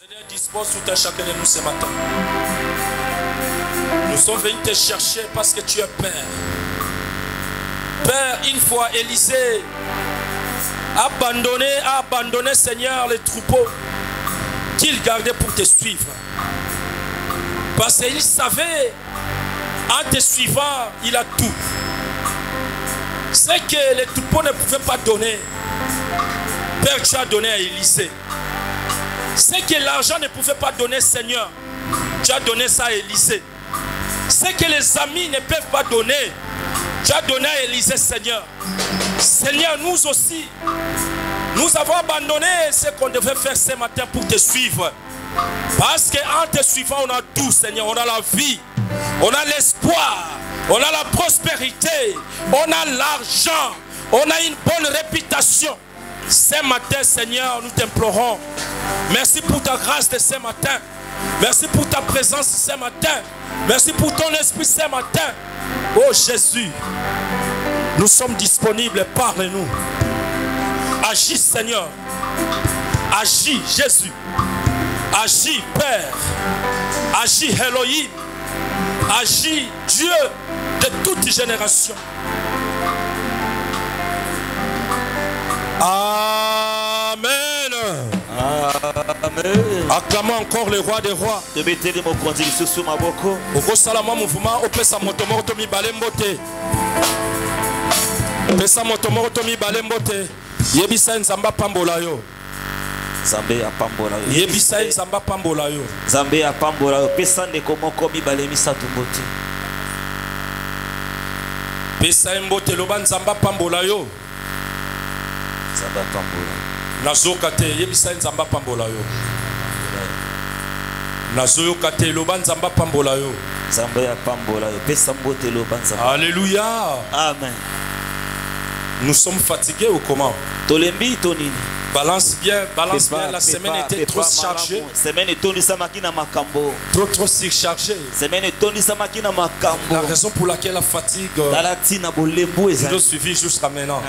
Seigneur, dispose tout un chacun de nous ce matin. Nous sommes venus te chercher parce que tu es Père. Père, une fois Élisée a abandonné, Seigneur, les troupeaux qu'il gardait pour te suivre. Parce qu'il savait, en te suivant, il a tout. C'est que les troupeaux ne pouvaient pas donner. Père, tu as donné à Élisée. C'est que l'argent ne pouvait pas donner, Seigneur. Tu as donné ça à Élisée. C'est que les amis ne peuvent pas donner. Tu as donné à Élisée, Seigneur. Seigneur, nous aussi, nous avons abandonné ce qu'on devait faire ce matin pour te suivre. Parce qu'en te suivant, on a tout, Seigneur. On a la vie, on a l'espoir, on a la prospérité, on a l'argent, on a une bonne réputation. Ce matin, Seigneur, nous t'implorons. Merci pour ta grâce de ce matin. Merci pour ta présence ce matin. Merci pour ton esprit ce matin. Oh Jésus, nous sommes disponibles. Parle-nous. Agis, Seigneur. Agis, Jésus. Agis, Père. Agis, Elohim. Agis, Dieu de toute génération. Amen. Amen. Acclamons encore le roi des rois. Okosala mouvement opesa moto moko to mibale mbote. Opesa moto moko to mibale mbote. Yebisa nzamba pambola yo. Zambé apambola yo. Yebisa nzamba pambola yo. Zambé apambola yo. Pesa ndeko moko mibale misatu mbote. Pesa mbote loba nzamba pambola yo. Zamba pambola. Nazoka te yebisa nzamba pambola yo. Nazoka te loba nzamba pambola yo. Zamba pambola yo. Pesa mbote loba nzamba. Alléluia. Amen. Nous sommes fatigués ou comment? Tolembi tonini. Balance bien, la semaine était trop chargée. Semaine etondisa makina makambo. Trop surchargée. Semaine etondisa makina makambo. La raison pour laquelle la fatigue nous suivi jusqu'à maintenant.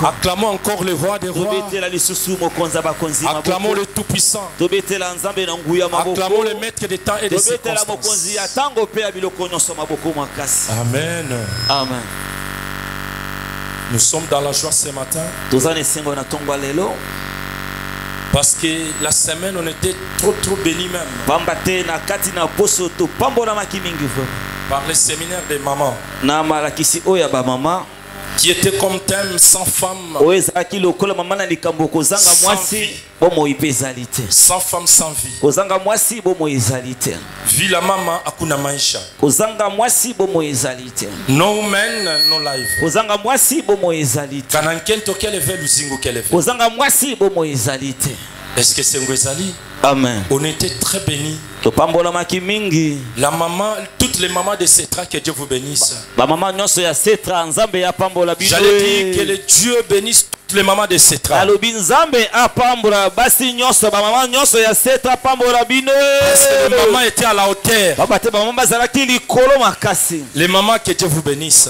Acclamons encore le roi des rois. Acclamons le tout-puissant. Acclamons le maître des temps et des circonstances. Amen. Amen. Nous sommes dans la joie ce matin. Parce que la semaine, on était trop bénis même. Par le séminaire des mamans. Qui était comme thème sans femme. Sans vie. Sans femme, sans vie. Vie la maman, akuna maisha. No woman, no life. Kanankento kele ve luzingo kele ve. Est-ce que c'est Ngwezali? Amen. On était très bénis. La maman, toutes les mamans de Cetra, que Dieu vous bénisse. J'allais dire que le Dieu bénisse toutes les mamans de Cetra. Parce que les mamans étaient à la hauteur. Les mamans, que Dieu vous bénisse.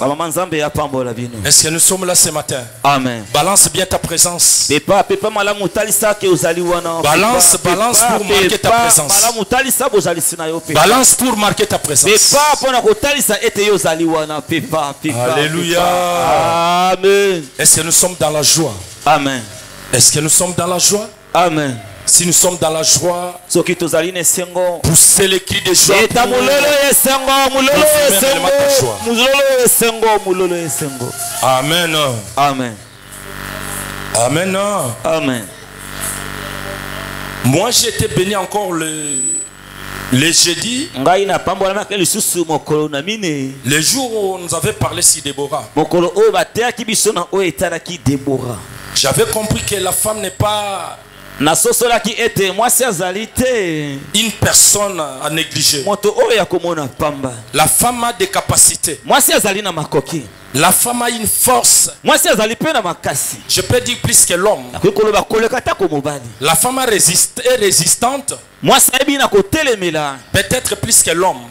Est-ce que nous sommes là ce matin? Amen. Balance bien ta présence. Balance pour marquer ta présence. Balance pour marquer ta présence. Alléluia. Amen. Est-ce que nous sommes dans la joie? Amen. Est-ce que nous sommes dans la joie? Amen. Si nous sommes dans la joie, poussez les cris de joie. Amen. Amen. Amen. Amen. Moi j'étais béni encore le jeudi. Le jour où on nous avait parlé sur Déborah. J'avais compris que la femme n'est pas une personne à négliger. La femme a des capacités. La femme a une force. Je peux dire plus que l'homme. La femme est résistante. Peut-être plus que l'homme.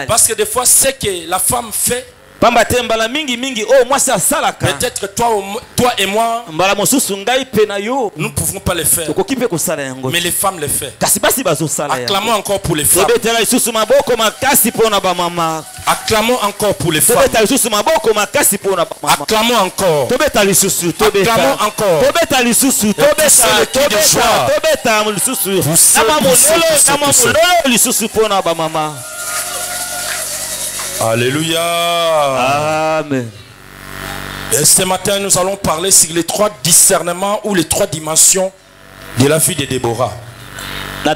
Parce que des fois, ce que la femme fait, pamba te mbala mingi mingi oh mwasi asalaka peut-être que toi et moi mbala mosusu ngai pe na yo nous ne pouvons pas le faire, tokoki pe kosala yango mais les femmes le font. kasi basi bazosala yango. Acclamons encore pour les femmes. tobetela lisusu maboko makasi mpona bamama. Acclamons encore pour les femmes. tobeta lisusu maboko makasi mpona bamama. Acclamons encore. tobeta lisusu tobeta. Acclamons encore. tobeta lisusu tobeta lisusu. nama mololo lisusu mpona bamama. Alléluia. Amen. Et ce matin, nous allons parler sur les 3 discernements ou les 3 dimensions de la vie de Déborah. Les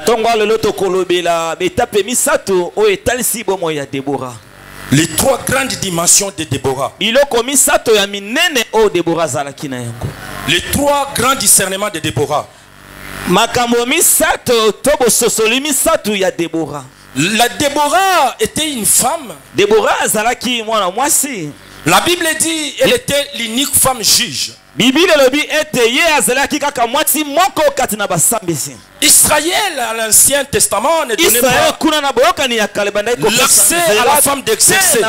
3 grandes dimensions de Déborah. Les 3 grands discernements de Déborah. La Déborah était une femme. La Bible dit qu'elle était l'unique femme juge. Israël à l'Ancien Testament ne donnait pas l'accès à la femme d'exercer.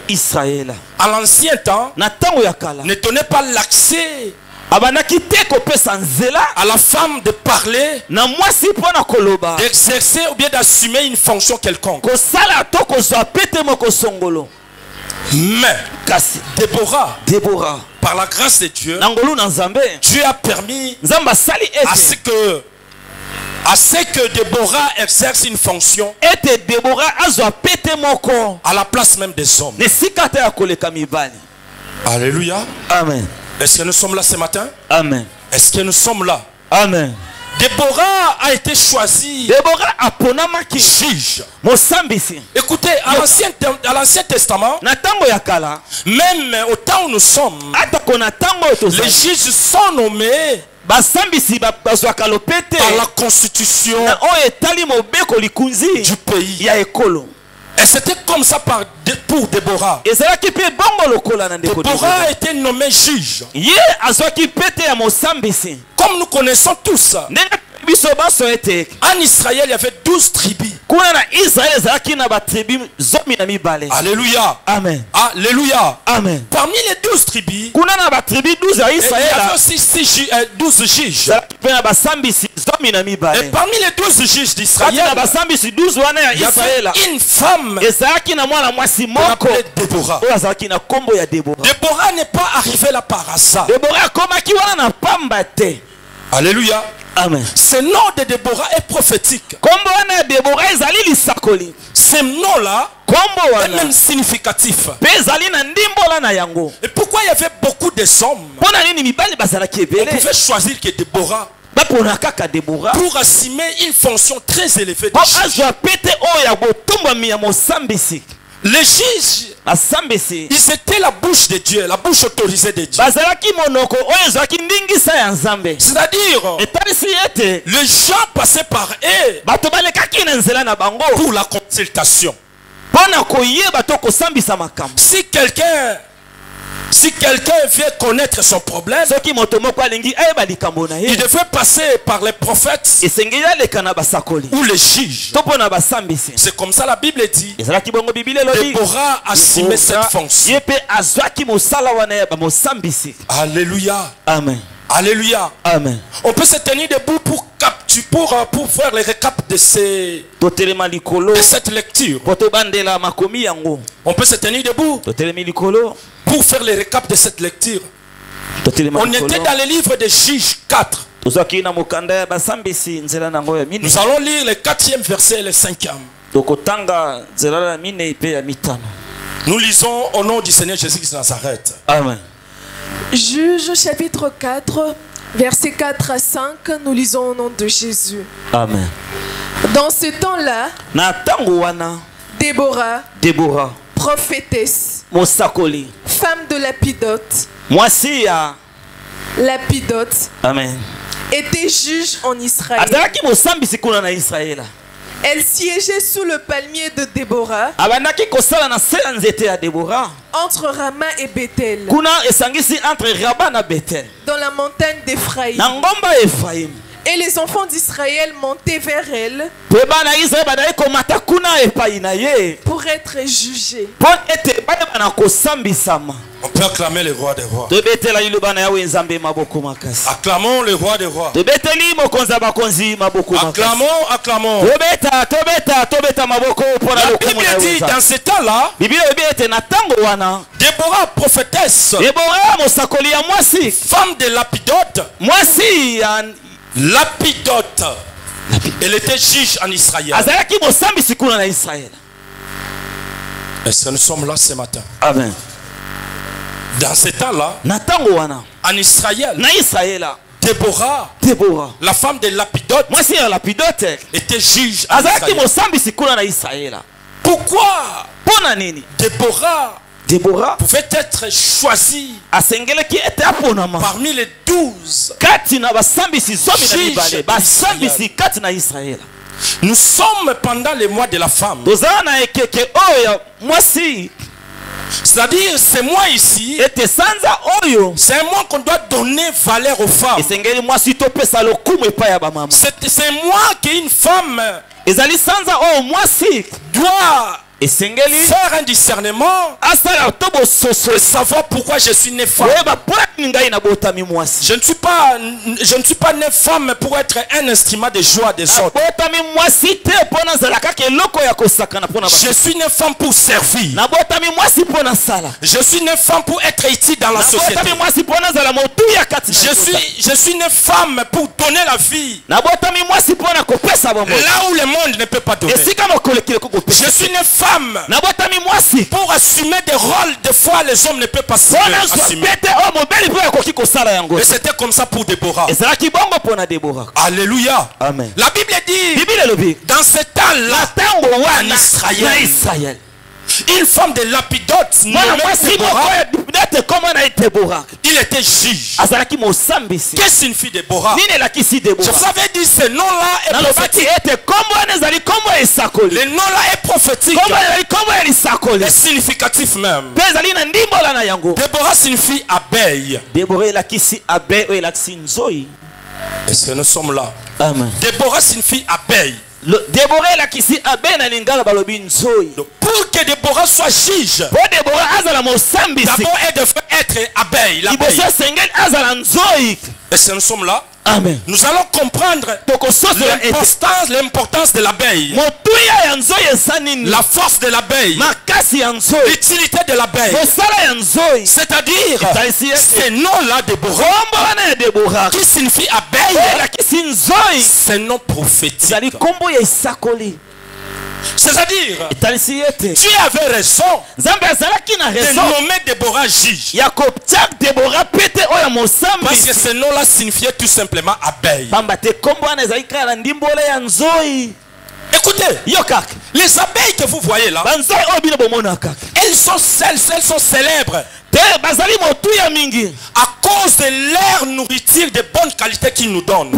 Israël à l'ancien temps ne donnait pas l'accès à la femme de parler, d'exercer ou bien d'assumer une fonction quelconque. Mais Déborah, par la grâce de Dieu, Dieu a permis à ce que Déborah exerce une fonction à la place même des hommes. Alléluia. Amen. Est-ce que nous sommes là ce matin? Amen. Est-ce que nous sommes là? Amen. Déborah a été choisie juge. Écoutez, à l'Ancien Testament, même au temps où nous sommes, les juges sont nommés par la constitution du pays. Et c'était comme ça pour Déborah. Déborah a été nommée juge. Comme nous connaissons tous, en Israël, il y avait 12 tribus. Alléluia. Amen. Alléluia. Amen. Parmi les 12 tribus, il y avait aussi 12 juges. Et parmi les 12 juges d'Israël, il y avait une femme qu'on appelait Déborah. Déborah n'est pas arrivée là par hasard. Alléluia. Amen. Ce nom de Déborah est prophétique. Ce nom-là est même significatif. Et pourquoi il y avait beaucoup de hommes? On pouvait choisir que Déborah pour assumer une fonction très élevée de juge. Les juges, ils étaient la bouche de Dieu, la bouche autorisée de Dieu. C'est-à-dire, les gens passaient par eux pour la consultation. Si quelqu'un veut connaître son problème, il devait passer par les prophètes ou les juges. C'est comme ça la Bible dit. Déborah a assumé cette fonction. Alléluia. Amen. Alléluia. Amen. On peut se tenir debout pour faire le récap de cette lecture. On peut se tenir debout pour faire le récap de cette lecture. On était dans le livre de Juges 4. Nous allons lire le 4e verset et le 5e. Nous lisons au nom du Seigneur Jésus-Christ de Nazareth. Amen. Juge chapitre 4, versets 4 à 5, nous lisons au nom de Jésus. Amen. Dans ce temps-là, Déborah, prophétesse, femme de Lapidote, Amen. était juge en Israël. Elle siégeait sous le palmier de Déborah, entre Rama et Bethel, dans la montagne d'Éphraïm. Et les enfants d'Israël montaient vers elle pour être jugés. On peut acclamer le roi des rois. Acclamons le roi des rois. Acclamons, acclamons. La Bible dit dans ce temps-là, Déborah prophétesse, femme de Lapidote, Lapidote, elle était juge en Israël. Et nous sommes là ce matin. Amen. Dans ce temps-là, en Israël, Déborah, la femme de Lapidote, était juge en Israël. Pourquoi Déborah pouvait être choisie parmi les 12 juges. Nous sommes pendant les mois de la femme. C'est-à-dire, c'est moi ici. C'est un mois qu'on doit donner valeur aux femmes. C'est moi qui est une femme doit faire un discernement et savoir pourquoi je suis née femme. Je ne suis pas née femme pour être un instrument de joie des autres. Je suis née femme pour servir. Je suis née femme pour être utile dans la société. Je suis née femme pour donner la vie là où le monde ne peut pas donner. Je suis née femme pour assumer des rôles des fois les hommes ne peuvent pas assumer. Et c'était comme ça pour Déborah. Alléluia. Amen. La Bible dit dans ce temps-là en Israël, une femme de Lapidote Déborah, il était juge. Qu'est-ce que signifie Déborah? Je vous avais dit ce nom-là est prophétique. Le nom-là est prophétique et significatif même. Déborah signifie abeille. Et ce nous sommes là. Amen. Déborah signifie abeille. Pour que Déborah soit juge, d'abord elle devait être abeille. Et si nous sommes là, amen, nous allons comprendre l'importance de l'abeille, la force de l'abeille, l'utilité de l'abeille. C'est-à-dire ce nom-là Déborah qui signifie abeille, c'est un nom prophétique. C'est-à-dire, Dieu avait raison de nommer Déborah juge. Parce que ce nom-là signifiait tout simplement abeille. Écoutez, les abeilles que vous voyez là, elles sont célèbres à cause de leur nourriture de bonne qualité qu'ils nous donnent.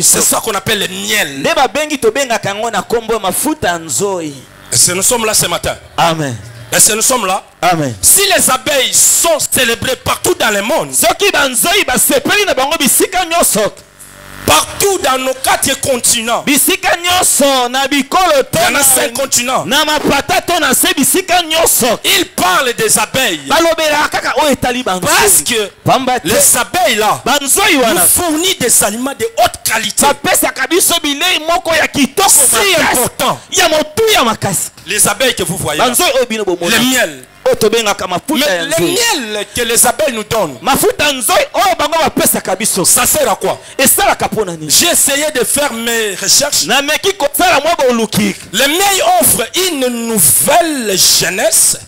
C'est ça qu'on appelle le miel. Et si nous sommes là ce matin, amen, et si nous sommes là, amen, si les abeilles sont célébrées partout dans le monde, partout dans nos 4 continents, il y en a 5 continents, il parle des abeilles. Parce que les abeilles là nous fournissent des aliments de haute qualité. C'est important. Les abeilles que vous voyez là, le miel. Mais le miel que les abeilles nous donnent, ça sert à quoi? J'ai essayé de faire mes recherches. Le miel offre une nouvelle jeunesse.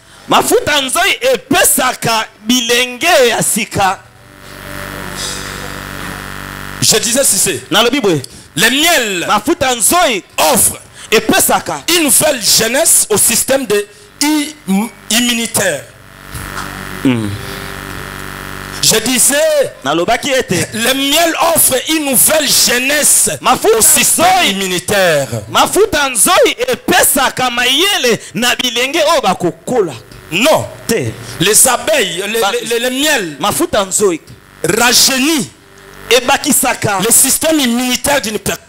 Je disais ceci. Le miel offre une nouvelle jeunesse au système de immunitaire. Je disais, le miel offre une nouvelle jeunesse au système immunitaire. Non, les abeilles, le miel, offre une nouvelle jeunesse au système immunitaire. rajeunit ebakisaka le système immunitaire d'une personne.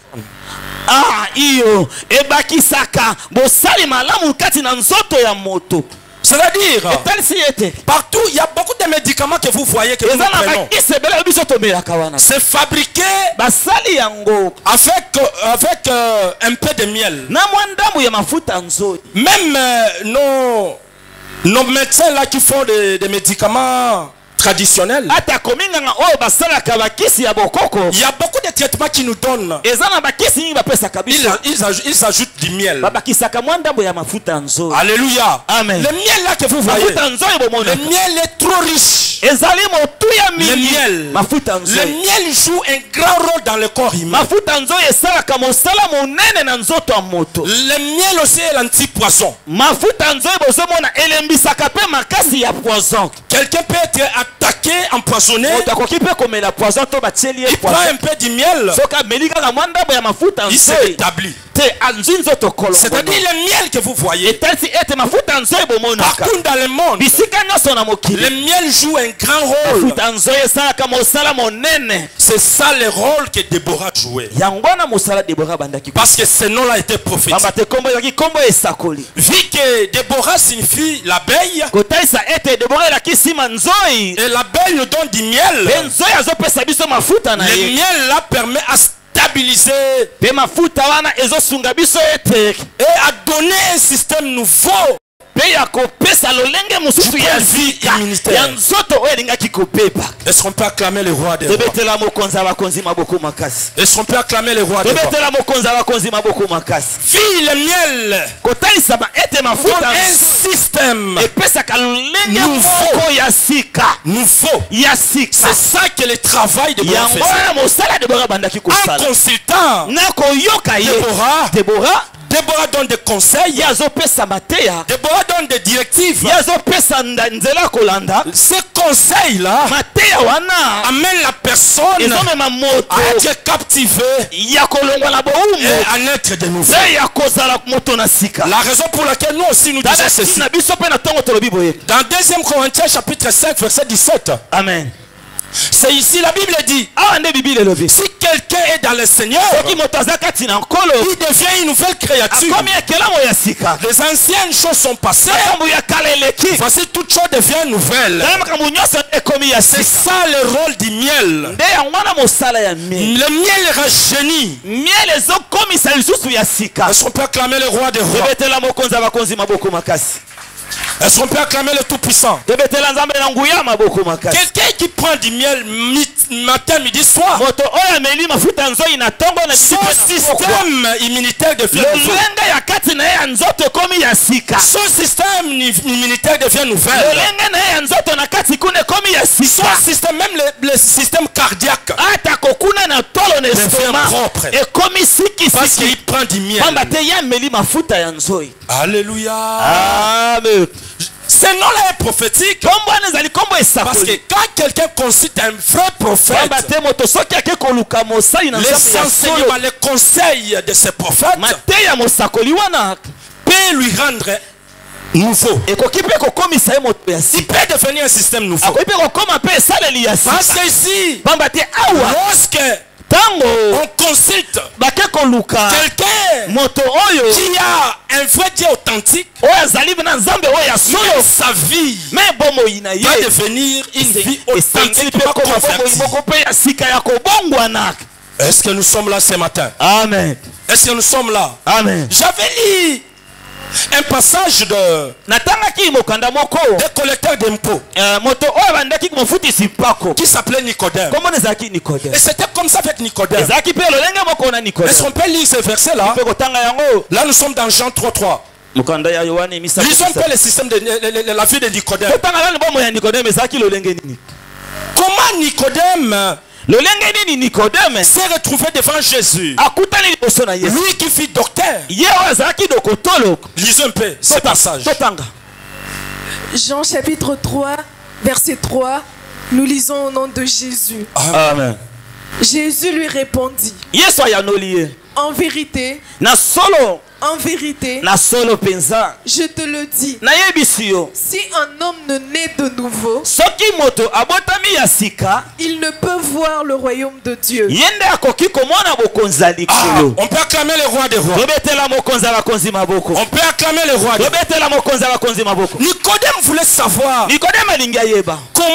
iyo ebakisaka bosali malamu kati na nzoto ya moto. C'est-à-dire, partout il y a beaucoup de médicaments que vous voyez que nous prenons. C'est fabriqué avec un peu de miel. Même nos médecins là qui font des médicaments traditionnels, il y a beaucoup de traitements qui nous donnent. Ils ajoutent du miel. Alléluia. Amen. Le miel là que vous voyez, le miel est trop riche. Le miel joue un grand rôle dans le corps humain. Le miel aussi est l'antipoison. Quelqu'un peut être attaqué, empoisonné. Il prend un peu du miel, il s'est rétabli. C'est-à-dire le miel que vous voyez partout dans le monde. Le miel joue un grand rôle. C'est ça le rôle que Déborah jouait. Parce que ce nom-là était prophétique. Vu que Déborah signifie l'abeille, et l'abeille nous donne du miel, le miel là permet à stabiliser et à donner un système nouveau de vie immunitaire. Est-ce qu'on peut acclamer le roi des rois? Est-ce qu'on peut acclamer le roi des rois? Fille le miel pour un système nouveau. C'est ça que le travail de Déborah faisait. En consultant Déborah donne des conseils. Déborah donne des directives. Ces conseils-là amènent la personne à être captivée et à naître de nouveau. La raison pour laquelle nous aussi nous disons ceci. Dans 2 Corinthiens chapitre 5 verset 17. Amen. C'est ici la Bible dit, si quelqu'un est dans le Seigneur, il devient une nouvelle créature. Les anciennes choses sont passées, voici toutes choses deviennent nouvelles. C'est ça le rôle du miel. Le miel rajeunit. Est-ce qu'on peut acclamer le roi des rois? Est-ce qu'on peut acclamer le Tout-Puissant? Quelqu'un qui prend du miel matin, midi, soir, son système immunitaire devient nouveau. Son système immunitaire devient nouvel. Son système, même le système cardiaque, devient propre. Parce qu'il prend du miel. Alléluia. Amen. Ce nom-là est prophétique. Parce que quand quelqu'un consulte un vrai prophète, les enseignements, les conseils de ce prophète peut lui rendre nouveau. Il peut devenir un système nouveau. Parce que ici, lorsque on consulte quelqu'un qui a un vrai Dieu authentique, sa vie va devenir une vie authentique. Est-ce que nous sommes là ce matin? Amen. Est-ce que nous sommes là? Amen. J'avais lu un passage de collecteur d'impôts qui s'appelait Nicodème. Et c'était comme ça avec Nicodème. Est-ce qu'on peut lire ce verset là? Là nous sommes dans Jean 3:3. Lisons un peu le système de la vie de Nicodème. Comment Nicodème s'est retrouvé devant Jésus, lui qui fut docteur? Lisons un peu ce passage. Jean chapitre 3 verset 3. Nous lisons au nom de Jésus. Amen. Jésus lui répondit, en vérité, En vérité, na solo penza je te le dis, nayebisi yo si un homme ne naît de nouveau, soki moto abotami ya sika il ne peut voir le royaume de Dieu. yende akoki komona bokonzi ya likolo. On peut acclamer le roi des rois. Tobetela mokonzi ya bakonzi maboko. On peut acclamer le roi des rois. Tobetela mokonzi ya bakonzi maboko. Nicodème voulait savoir Nikodeme alingi ayeba comment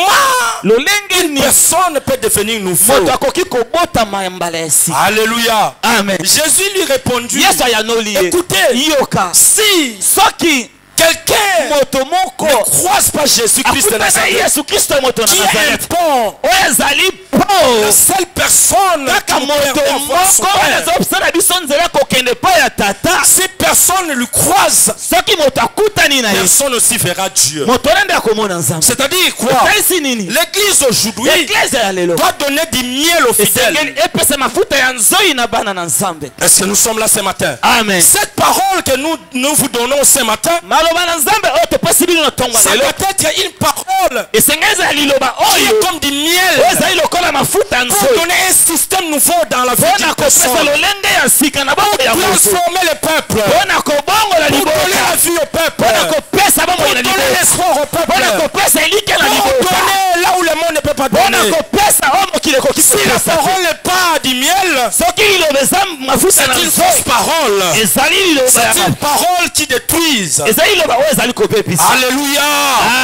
lolenge une ni personne peut devenir nouveau. moto akoki kobotama ya mbala ya sika. Alléluia. Amen. Jésus lui répondit, Yesu ayanoli ye. écoutez, Yoka si soki quelqu'un moto moko ne croise pas Jésus-Christ de akutana Nazareth, Yesu Kristo moto na qui est un Nazareth pont, oyo ezali la po seule personne kaka qui moto peut voir son moko oyo Père. ezobusana biso nzela kokende pa ya tata. Si personne ne lui croise, Soki moto akutani na ye personne aussi verra Dieu. moto nende akomona nzambe. C'est-à-dire quoi? Otalisi nini? L'église aujourd'hui Eglise ya lelo doit donner du miel aux esengeli fidèles. epesa mafuta ya nzoi na bana na nzambe. Est-ce que nous sommes là ce matin? Amen. Cette parole que nous vous donnons ce matin, maloba na nzambe oyo topesi bino na tongo ça lelo doit être une parole esengeli ezala liloba qui oyo est comme du oyo miel ezali lokola mafuta ya pour nzoi donner un système nouveau dans la vie mpona d'une kopesa personne, lolenge ya sika na bongo ya moto transformer le peuple, mpona kobongola pour donner liboka la vie au peuple, mpona kopesa pour bomoi na donner liboka l'espoir au peuple, mpona kopesa elike na pour liboka donner là où le monde ne peut pas mpona donner. kopesa oyo mokili ekoki Si la kopesa te. parole n'est pas du miel, soki liloba eza mafuta na c'est une nzoi fausse parole. ezali liloba C'est ya une parole qui détruise. ezali liloba oyo ezali kopepisa. Alléluia.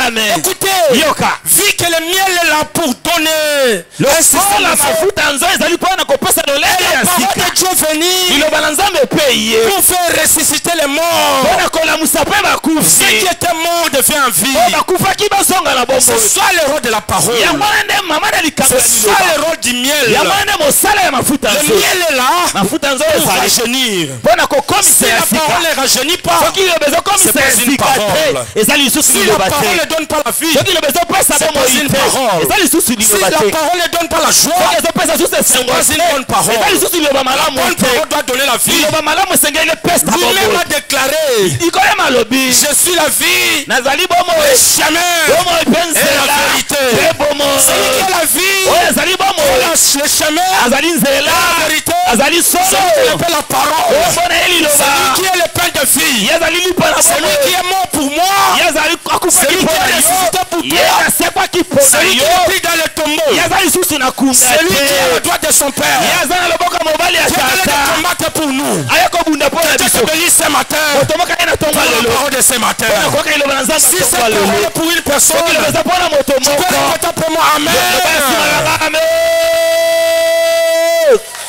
Amen. Écoutez, yoka vu que le miel est là pour donner un système lokola nouveau, mafuta ya nzoi ezali mpona kopesa lolenge la ya parole sika de Dieu venir liloba na nzambe mpe ye pour faire ressusciter les morts. mpona kolamusa mpe Ceux bakufi qui étaient morts deviennent en vie. oyo bakufaki bazonga na bombo C'est ça le rôle de la parole. yango wana nde mama na likambo ya C'est ça liloba le rôle du miel. yango wana nde mosala ya mafuta ya Le nzoi miel est là mafuta ya nzoi pour ezali rajeunir. mpona Si kokomisa ya la sika parole ne rajeunit pas, soki liloba c'est ezokomisa pas ya une sika parole. te eza lisusu Si la liloba parole ne te donne pas la vie, soki liloba ezopesa c'est pas bomoi une te parole. eza lisusu Si liloba la te parole ne donne pas la joie, soki ezopesa lisusu esengo pas une bonne te parole. eza lisusu liloba la malamu bonne te parole doit donner la vie. liloba malamu esengeli epesa Lui-même bomoi a déclaré, likolo malobi je suis la vie, nazali le bomoi chemin bomoi mpe et nzela la vérité. mpe bomoi Celui qui a la vie, oyo ezali bomoi le chemin, azali nzela la vérité, azali celui qui solo appelle la parole, oyo mpona ye celui liloba qui est le pain de vie, ye azali lipa na celui qui bomoi est mort pour moi, ye azali akufaki celui qui mpona est ressuscité pour yo ye toi, asekwaki mpona celui qui yo est pris dans le tombeau, ye aza lisusu na kunda celui qui est à la te droite de son Père, ye aza na loboko ya mobali ya qui est allé tata combattre pour nous. aye kobunda mpona Dieu te biso bénisse ce matin moto moko aye na pour tongo ya la lelo parole de ce matin. mpona koyoka liloba na nzambe Si na cette tongo ya lelo parole est pour une personne, soki liloba eza mpona moto tu peux moko répéter pour moi Amen. loba amen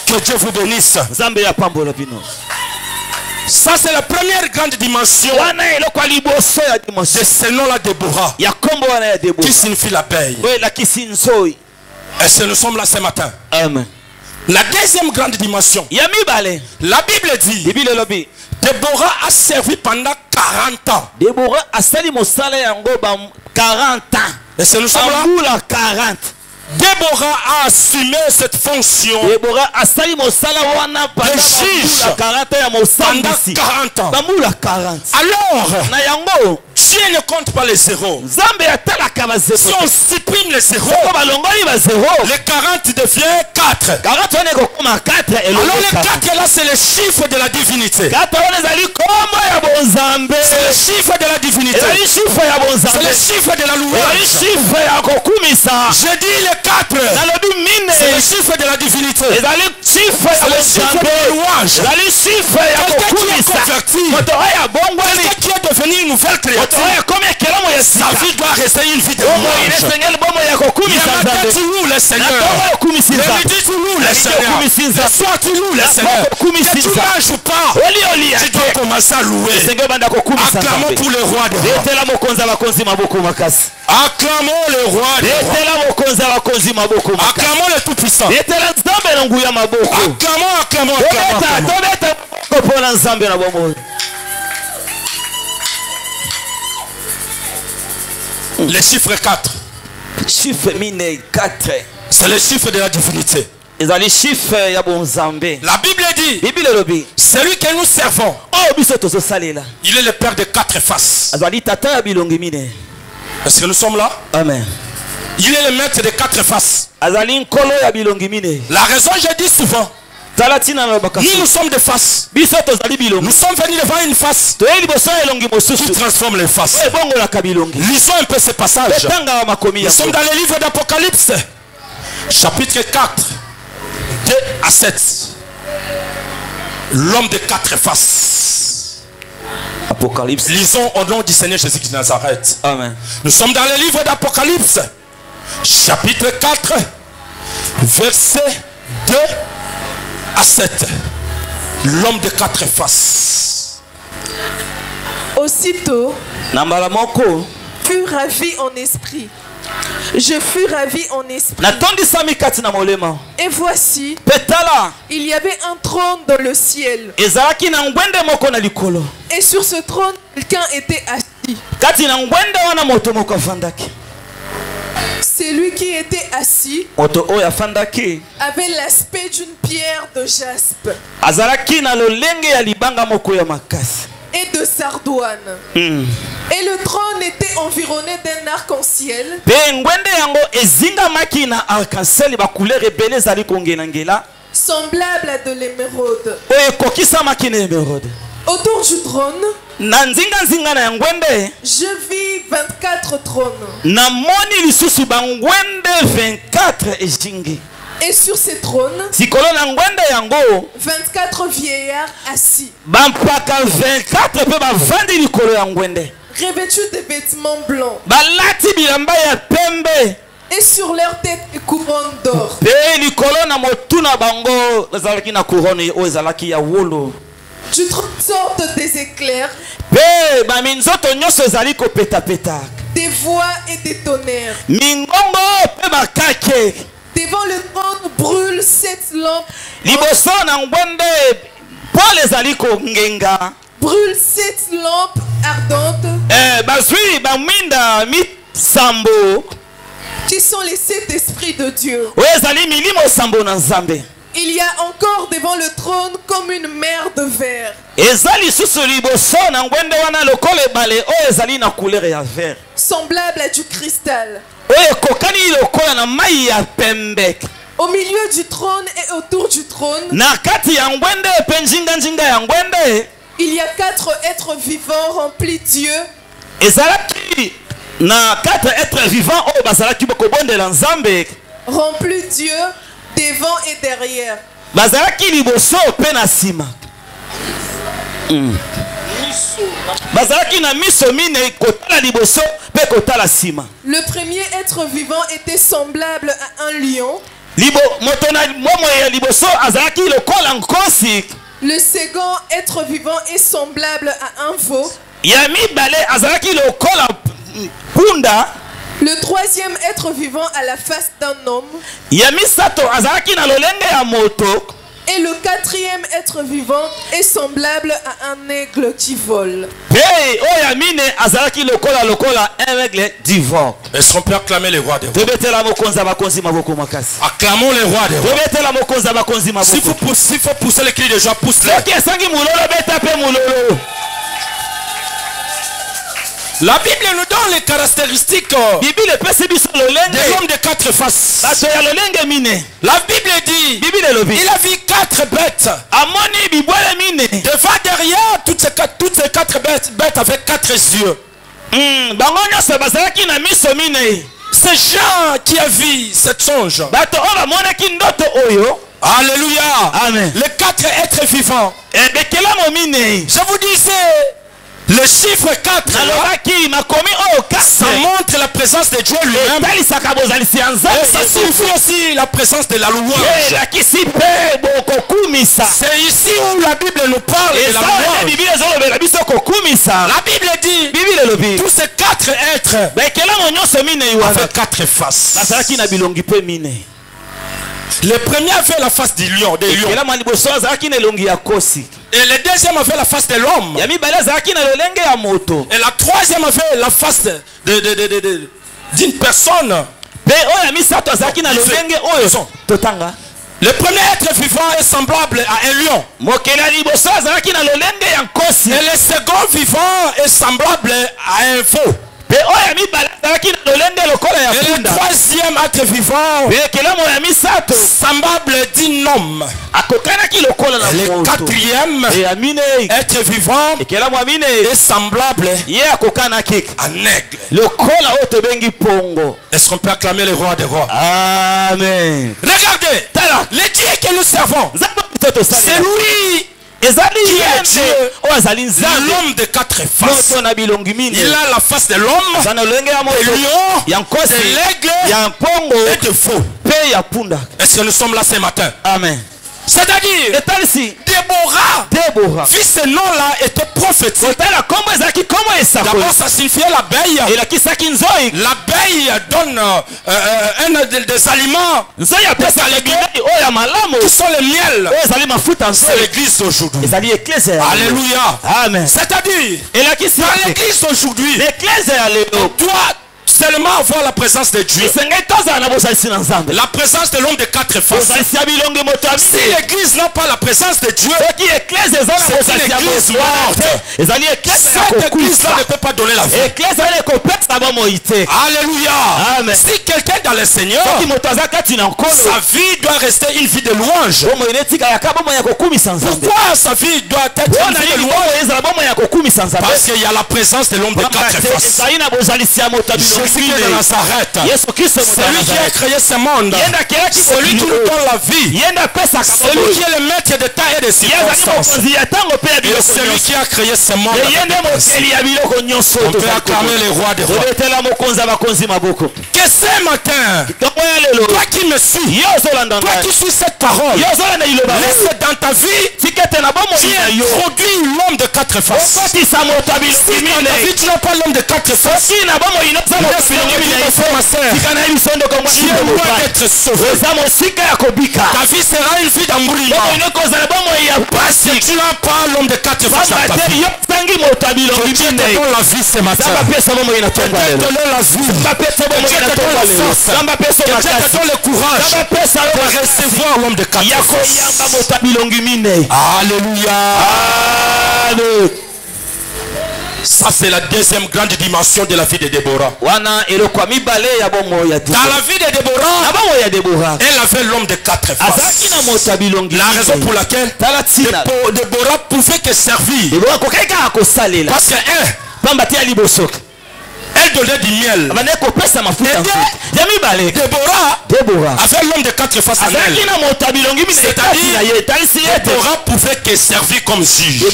Que Dieu vous bénisse. nzambe ya pambola bino Ça, c'est la première grande dimension wana eloko ya liboso ya dimension de ce nom-là, Déborah, ya kombo wana ya debo qui signifie l'abeille. oyo elakisi nzoi. Est-ce que nous sommes là ce matin? Amen. La deuxième grande dimension, ya mibale la Bible dit, bibile elobi Déborah a servi pendant 40 ans. debora asali mosala yango ba 40 ans Est-ce que nous sommes là? bambula 40 Déborah a assumé cette fonction debora asali mosala wana juge bambula 40 ans ya pendant mosambisi 40 ans. bambula 40 Alors, na yango Dieu ne compte pas les zéros. nzambe atalaka Si bazero on supprime les zéros, soko balongoli bazero les 40 devient 4. 40 wana ekokoma 4 Alors elongo les 4 4 là, c'est le chiffre de la divinité. 4 wana ezali kombo ya bonzambe C'est le chiffre de la divinité. ezali chiffre ya C'est bonzambe le chiffre de la ezali louange. chiffre ya kokumisa Je dis les 4. nalobi mine C'est le chiffre de la divinité. ezali chiffre ya C'est le chiffre de bonzambe la louange. ezali chiffre ya Quelqu'un qui est kokumisa converti, moto oyo abongwani quelqu'un qui est devenu une nouvelle moto créature, oyo akomi ekelamu ya sa sika vie doit rester une vie de bomoi louange. nesengeli bomoi ya Il y kokumisa a nzambe tu loues le na Seigneur. ntongo oyo okumisi Le nzambe midi tu loues La le midi Seigneur. okumisi Le nzambe soir tu loues le La Seigneur. moko okumisi Que tu nzambe. manges ou pas, oli olia tu dois commencer à louer. esenge obanda kokumisa Acclamons nzambe pour le roi des rois. letela mokonzi ya bakonzi maboko makasi Acclamons le roi des rois. letela mokonzi ya bakonzi maboko makasi Acclamons le tout-puissant. letela nzambe na nguya maboko Acclamons, acclamons, acclamons, tobeta acclamons. tobeta maboko mpona nzambe na bomoi Le chiffre 4, chiffre mine 4 c'est le chiffre de la divinité. ezali chiffre ya bonzambe La Bible dit, bibile elobi celui que nous servons, oyo biso tozosalela il est le père de 4 faces. azali tata ya bilongi mine Est-ce que nous sommes là? amen Il est le maître de 4 faces. azali nkolo ya bilongi mine La raison, je dis souvent, Nous sommes des faces. Nous sommes venus devant une face qui transforme les faces. Lisons un peu ce passage. Nous sommes dans le livre d'Apocalypse, chapitre 4, 2 à 7. L'homme de 4 faces. Apocalypse. Lisons au nom du Seigneur Jésus-Christ de Nazareth. Amen. Nous sommes dans le livre d'Apocalypse, chapitre 4, verset 2 à 7. L'homme de 4 faces. Aussitôt, fut ravi en esprit. Je fus ravi en esprit. Et voici, il y avait un trône dans le ciel. Et sur ce trône, quelqu'un était assis. Celui qui était assis avait l'aspect d'une pierre de jaspe et de sardoine. Et le trône était environné d'un arc-en-ciel semblable à de l'émeraude. Autour du trône, je vis 24 trônes. Et sur ces trônes, 24 vieillards assis, revêtus de vêtements blancs, et sur leur tête des couronnes d'or. Du trône sortent des éclairs, des voix et des tonnerres. Devant le trône brûlent 7 lampes. Brûlent 7 lampes ardentes. Qui sont les 7 esprits de Dieu. Il y a encore devant le trône comme une mer de verre. Semblable à du cristal. Au milieu du trône et autour du trône, il y a 4 êtres vivants remplis Dieu. Remplis Dieu devant et derrière. Le premier être vivant était semblable à un lion. Le second être vivant est semblable à un veau. Le troisième être vivant a la face d'un homme. Et le quatrième être vivant est semblable à un aigle qui vole. Est-ce qu'on peut acclamer les rois des rois? Acclamons les rois des rois. S'il faut pousser les cris de joie, pousse-les. La Bible nous donne les caractéristiques de l'homme de 4 faces. La Bible dit il a vu 4 bêtes. Devant, derrière, toutes ces 4 bêtes avec 4 yeux. C'est Jean qui a vu cette songe. Alléluia. Amen. Les 4 êtres vivants. Je vous disais, le chiffre 4 ça montre la présence de Dieu lui-même. Et ça signifie aussi la présence de la louange. C'est ici où la Bible nous parle de la louange. La Bible dit tous ces 4 êtres avec 4 faces. Le premier avait la face du lion, et le deuxième avait la face de l'homme. Et la troisième avait la face d'une personne. Le premier être vivant est semblable à un lion. Et le second vivant est semblable à un veau. Et le troisième être vivant, semblable d'un homme. Et le quatrième être vivant est semblable à un aigle. Est-ce qu'on peut acclamer le roi des rois? Amen. Regardez, le Dieu que nous servons, c'est lui qui est Dieu, l'homme de quatre faces. Il a la face de l'homme, de lion, de l'aigle et de faux. Est-ce que nous sommes là ce matin? Amen. C'est-à-dire, Déborah, vu ce nom-là, était prophétique. D'abord, ça signifiait l'abeille. L'abeille donne des aliments qui sont le miel. C'est l'église d'aujourd'hui. Alléluia. C'est-à-dire, dans l'église d'aujourd'hui, on doit seulement avoir la présence de Dieu, la présence de l'homme de quatre faces. Si l'église n'a pas la présence de Dieu, c'est une église morte. Cette église-là ne peut pas donner la vie. Alléluia. Si quelqu'un est dans le Seigneur, sa vie doit rester une vie de louange. Pourquoi sa vie doit être une vie de louange? Parce qu'il y a la présence de l'homme de quatre faces. Jésus de Nazareth, celui qui a créé ce monde, celui qui nous donne la vie, celui qui est le maître de temps et de circonstances, et celui qui a créé ce monde. On peut acclamer le roi des rois. Que ce matin, toi qui me suis, toi qui suis cette parole, laisse dans ta vie, tu introduis l'homme de quatre faces. Si dans ta vie tu n'as pas l'homme de quatre faces, tu es loin d'être sauvé. Ta vie sera une vie d'embrouillement. Parce que tu n'as pas l'homme de quatre faces dans ta vie. Que Dieu te donne la vie ce matin. Que Dieu te donne la vie. Que Dieu te donne la force. Que Dieu te donne le courage pour recevoir l'homme de quatre faces. Alléluia. Ça c'est la deuxième grande dimension de la vie de Déborah. Dans la vie de Déborah, elle avait l'homme de quatre faces. La raison pour laquelle Déborah pouvait que servir. Parce que elle donnait du miel. Déborah avait l'homme de quatre faces en elle. C'est-à-dire, Déborah pouvait que servir comme juge.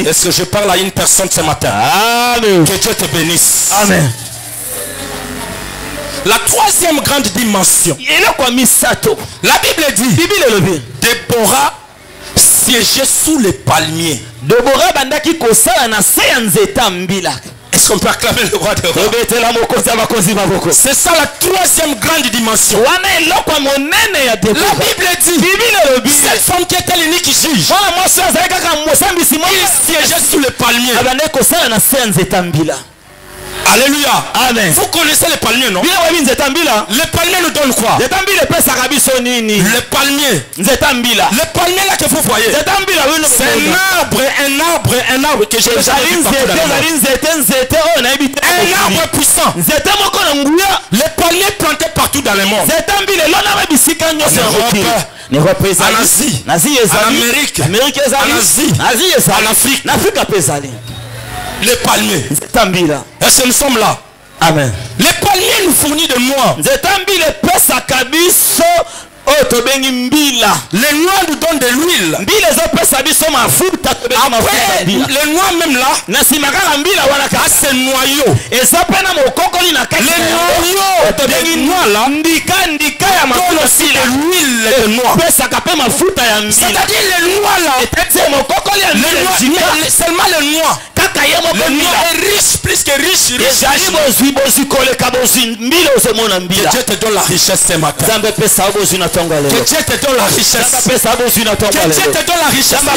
Est-ce que je parle à une personne ce matin? Amen. Que Dieu te bénisse. Amen. La troisième grande dimension, la Bible dit, Déborah siégeait sous les palmiers. Est-ce qu'on peut acclamer le roi des rois? C'est ça la troisième grande dimension. La Bible dit, cette femme qui était l'unique juge, il siégeait sous les palmiers. Alléluia. Amen. Vous connaissez les palmiers, non? Les palmiers nous donnent quoi? Les palmiers. Les palmiers là que vous voyez, c'est un arbre que j'ai déjà vu partout dans le monde. Un arbre puissant. Les palmiers plantés partout dans le monde. En Europe, en Asie, en Amérique, en Asie, en Afrique. Les palmiers. Est-ce que nous sommes là? Amen. Les palmiers nous fournissent de noix. Les noix nous donnent de l'huile. Après, les noix même là, c'est noyau. Les noix là donnent aussi de l'huile de noix. C'est-à-dire les noix là, seulement les noix. Le noix est riche, plus que riche. Que Dieu te donne la richesse ce matin. Que Dieu te donne la richesse. Que Dieu te donne la richesse. Que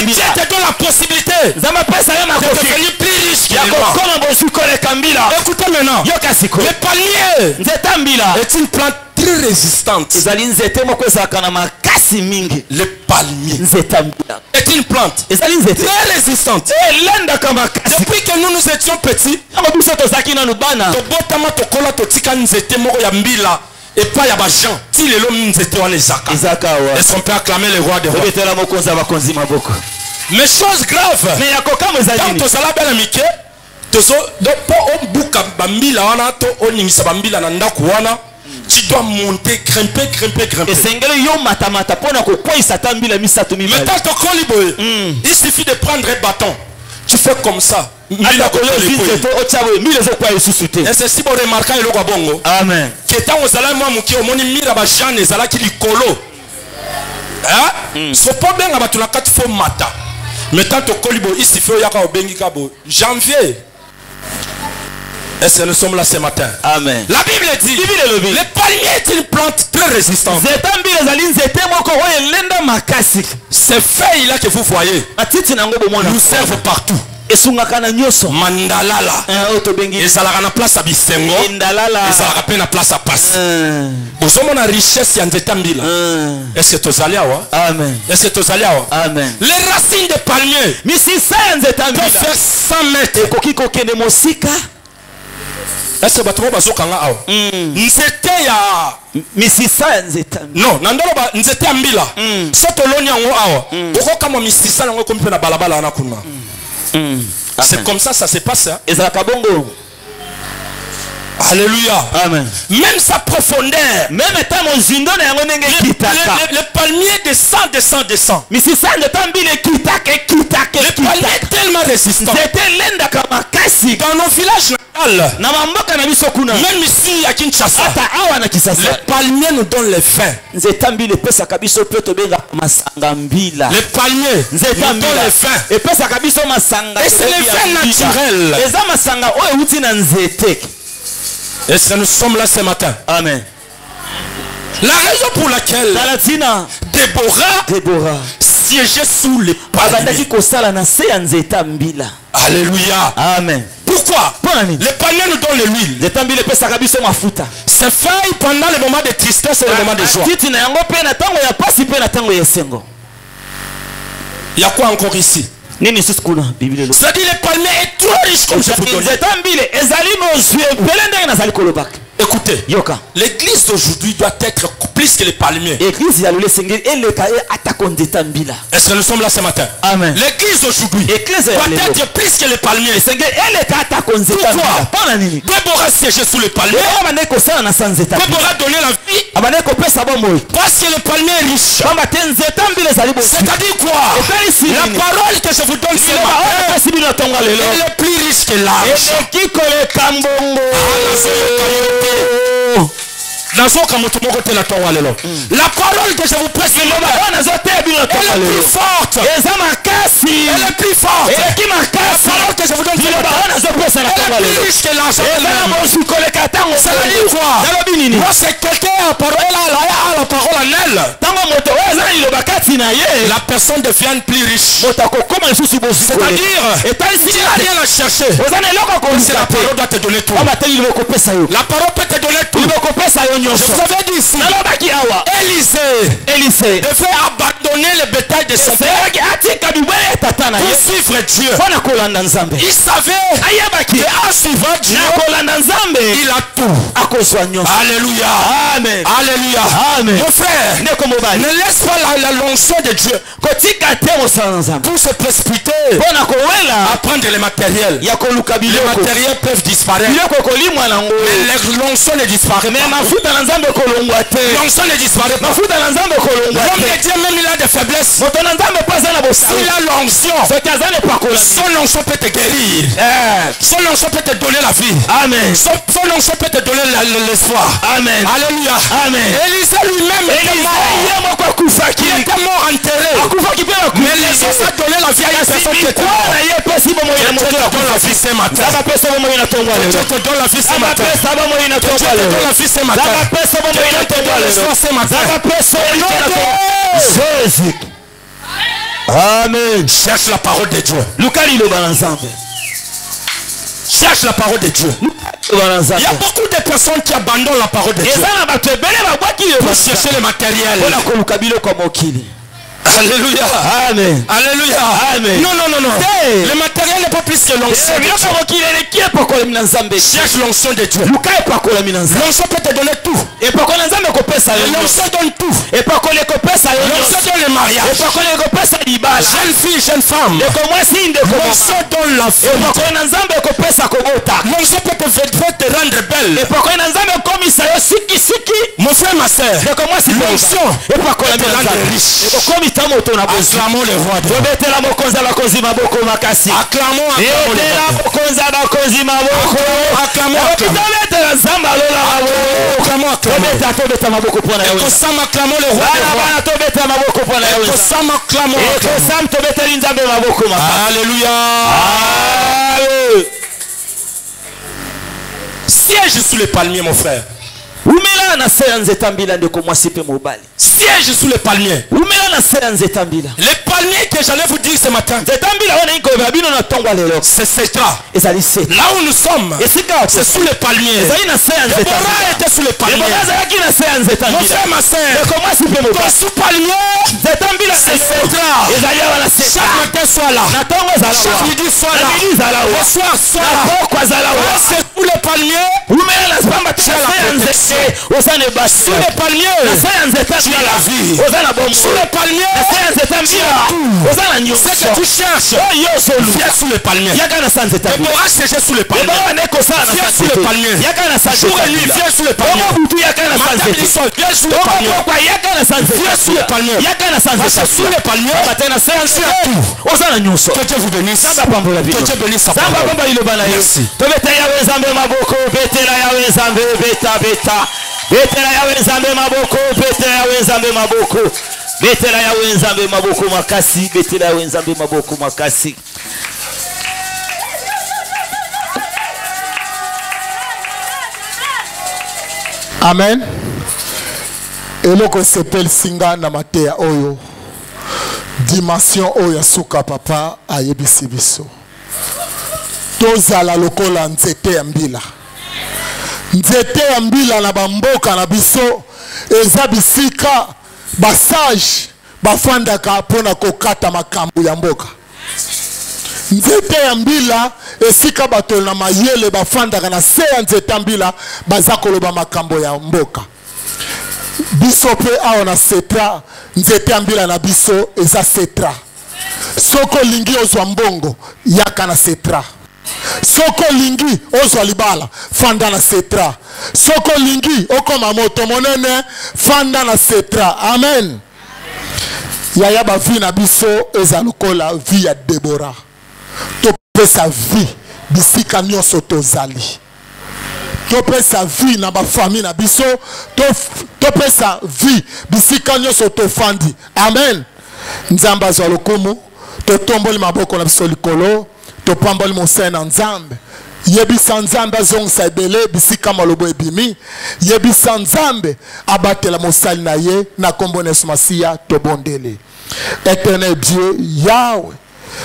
Dieu te donne la possibilité de devenir plus riche que les noix. Écoutez maintenant. Le palmier est une plante très résistante. Le palmier est une plante très résistante. Depuis que nous étions petits, et pas ya bajan ti lelo nzete wana ezaka. Est-ce qu'on peut acclamer le roi des rois? Mais chose grave, quand tozala bela mike tozo po on buka bambila wana to oningisa bambila na ndako wana, tu dois monter, grimper. Maintenant ton colibo, il suffit de prendre un bâton, tu fais comme ça. Et c'est si bon remarquant le roi bongo. Amen. Ketan ozala moi muki omoni mira ba jane ezala ki likolo. Hein? So pas bien abatu na 4 fois mata. Maintenant to kolibo ici fait yaka obengi kabo janvier. Et c'est nous sommes là ce matin. Amen. La Bible dit le palmier est une plante très résistante. Ces feuilles là que vous voyez nous servent partout. Mandalala ezalaka na place à bisengo, ezalaka pe na place à passe. Bozomona na richesse ya nzeta mbila. Est-ce que tozali awa? Amen. Est-ce que tozali awa? Amen. Les racines de palmier peuvent faire 100 mètres. Est-ce que bato bazokanga awa? Nzete ya misisa nzeta. Non, nandolo ba nzete ya mbila. Soto loni yango awa. Oko kama misisa yango kompe na balabala wana kuna. C'est comme ça se passe. Hein? Alléluia. Amen. Même sa profondeur. Même le palmier descend. Le palmier est tellement résistant. Dans nos villages natals, même ici à Kinshasa, le palmier nous donne le vin. Le palmier nous donne le vin. Et c'est le vin naturel. Est-ce que nous sommes là ce matin? Amen. La raison pour laquelle Déborah siégeait sous les palmiers. Alléluia. Amen. Pourquoi? Les palmiers nous donnent l'huile. Ces feuilles pendant le moment de tristesse et le moment de joie. Il y a quoi encore ici? C'est-à-dire le palmier est trop riche comme je vous donne. Écoutez, l'église d'aujourd'hui doit être plus que les palmiers. Est-ce que nous sommes là ce matin? Amen. L'église d'aujourd'hui doit être plus que les palmiers. Pourquoi? Déborah siégeait sous les palmiers. Déborah donnait la vie. Parce que le palmier est riche. C'est-à-dire quoi? La parole que je vous donne ce matin est plus riche que l'argent. La parole que je vous presse est plus forte. Elle est plus forte. La parole que je vous donne est plus riche que l'argent. Ça veut dire quoi? Lorsque quelqu'un a la parole en elle, la personne devient plus riche. C'est-à-dire, si tu n'as rien à chercher, c'est la parole doit te donner tout. La parole peut te donner tout. Je vous avais dit ici, Élisée devait abandonner le bétail de son père pour suivre Dieu. Il savait qu'en suivant Dieu, il a tout. Alléluia. Amen. Alléluia. Amen. Mon frère, ne laisse pas la l'onction de Dieu pour se précipiter à prendre les matériels. Les matériels peuvent disparaître, mais l'onction ne disparaît pas. L'onction ne disparaît pas. L'homme de Dieu, même il a des faiblesses. S'il a l'onction, son onction peut te guérir. Son onction peut te donner la vie. Amen. Son onction peut te donner l'espoir. Amen. Alléluia. Amen. Élisée lui-même était mort enterré. Mais les gens ont donné la vie à une personne qui était morte. Je te donne la vie ce matin. Je te donne la vie ce matin. Je te donne la vie ce matin. Jésus. Amen. Cherche la parole de Dieu. cherche la parole de Dieu. Il y a beaucoup de personnes qui abandonnent la parole de Dieu pour chercher le matériel. Alléluia. Amen. Alléluia. Amen. Non, non, non, non. Le matériel n'est pas plus que l'onction. Cherche l'onction de Dieu. L'onction peut te donner tout. L'onction donne tout. L'onction donne le mariage. Jeune fille, jeune femme. L'onction donne la foi. L'onction peut te rendre belle. Mon frère, ma soeur. L'onction peut te rendre riche. Acclamons le roi de Dieu. Acclamons Alléluia. Siège sous les palmiers, mon frère. Siège sous les palmiers. Les palmiers que j'allais vous dire ce matin, c'est Sétra. Là où nous sommes, c'est sous les palmiers. Déborah était sous les palmiers. Mon frère, ma soeur, toi sous palmier, c'est Sétra. Chaque matin soit là. Chaque midi soit là. Le soir soit là. C'est sous les palmiers. Sous les palmiers, tu as la vie. Sous les palmiers, tu as tout. Ce que tu cherches, viens sous les palmiers. Déborah cherchait sous les palmiers. Viens sous les palmiers. Jour et nuit, viens sous les palmiers. Matin et soir, viens sous les palmiers. Viens sous les palmiers. Parce que sous les palmiers, tu as tout. Que Dieu vous bénisse. Que Dieu bénisse sa parole. Merci. Betela ya wenzambe maboko, betela ya wenzambe maboko, betela ya wenzambe maboko makasi, betela ya wenzambe maboko makasi. Amen. Eloko sepel singa na mateya oyo. Dimension oyo suka papa ayebisi biso. Tozala lokola nzete ya mbila. Nzete ya mbila na bamboka na biso eza bisika basage bafandaka pona kokata makambo ya mboka. Nzete ya mbila esika bato na mayele bafandaka na se ya nzete ya mbila baza koloba makambo ya mboka. Biso pe awa na Setra, nzete ya mbila na biso eza Setra. Soko lingi ozwa mbongo yaka na Setra. Soko lingi ozwa libala fanda na Setra. Soko lingi okoma moto monene fanda na Setra. Amen. Yaya ba vi na biso eza lokola vi ya Deborah. Topesa vi bisika nyonso tozali. Topesa vi na ba famille na biso, topesa vi bisika nyonso tofandi. Amen. Nzamba za lokumu to tomboli maboko na biso likolo, to pamboli mosena nzambe. Yebisa nzambe azongisa ebele bisika malobo ebimi, yebisa nzambe abatela mosali na ye na kombo na Yesu Masiya to bondele. Éternel Dieu Yahweh,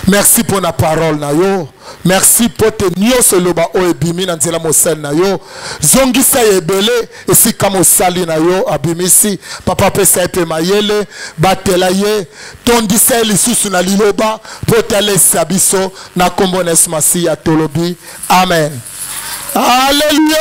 merci pour la parole na yo. Merci pour te nyonso loba o ebimi na nzela mosali na yo. Zongisa ebele esika mosali na yo abimisi. Papa pesa epe mayele batela ye tondisa lisusu na liloba potale sabiso na kombo na Yesu Masiya tolobi. Amen. Alléluia.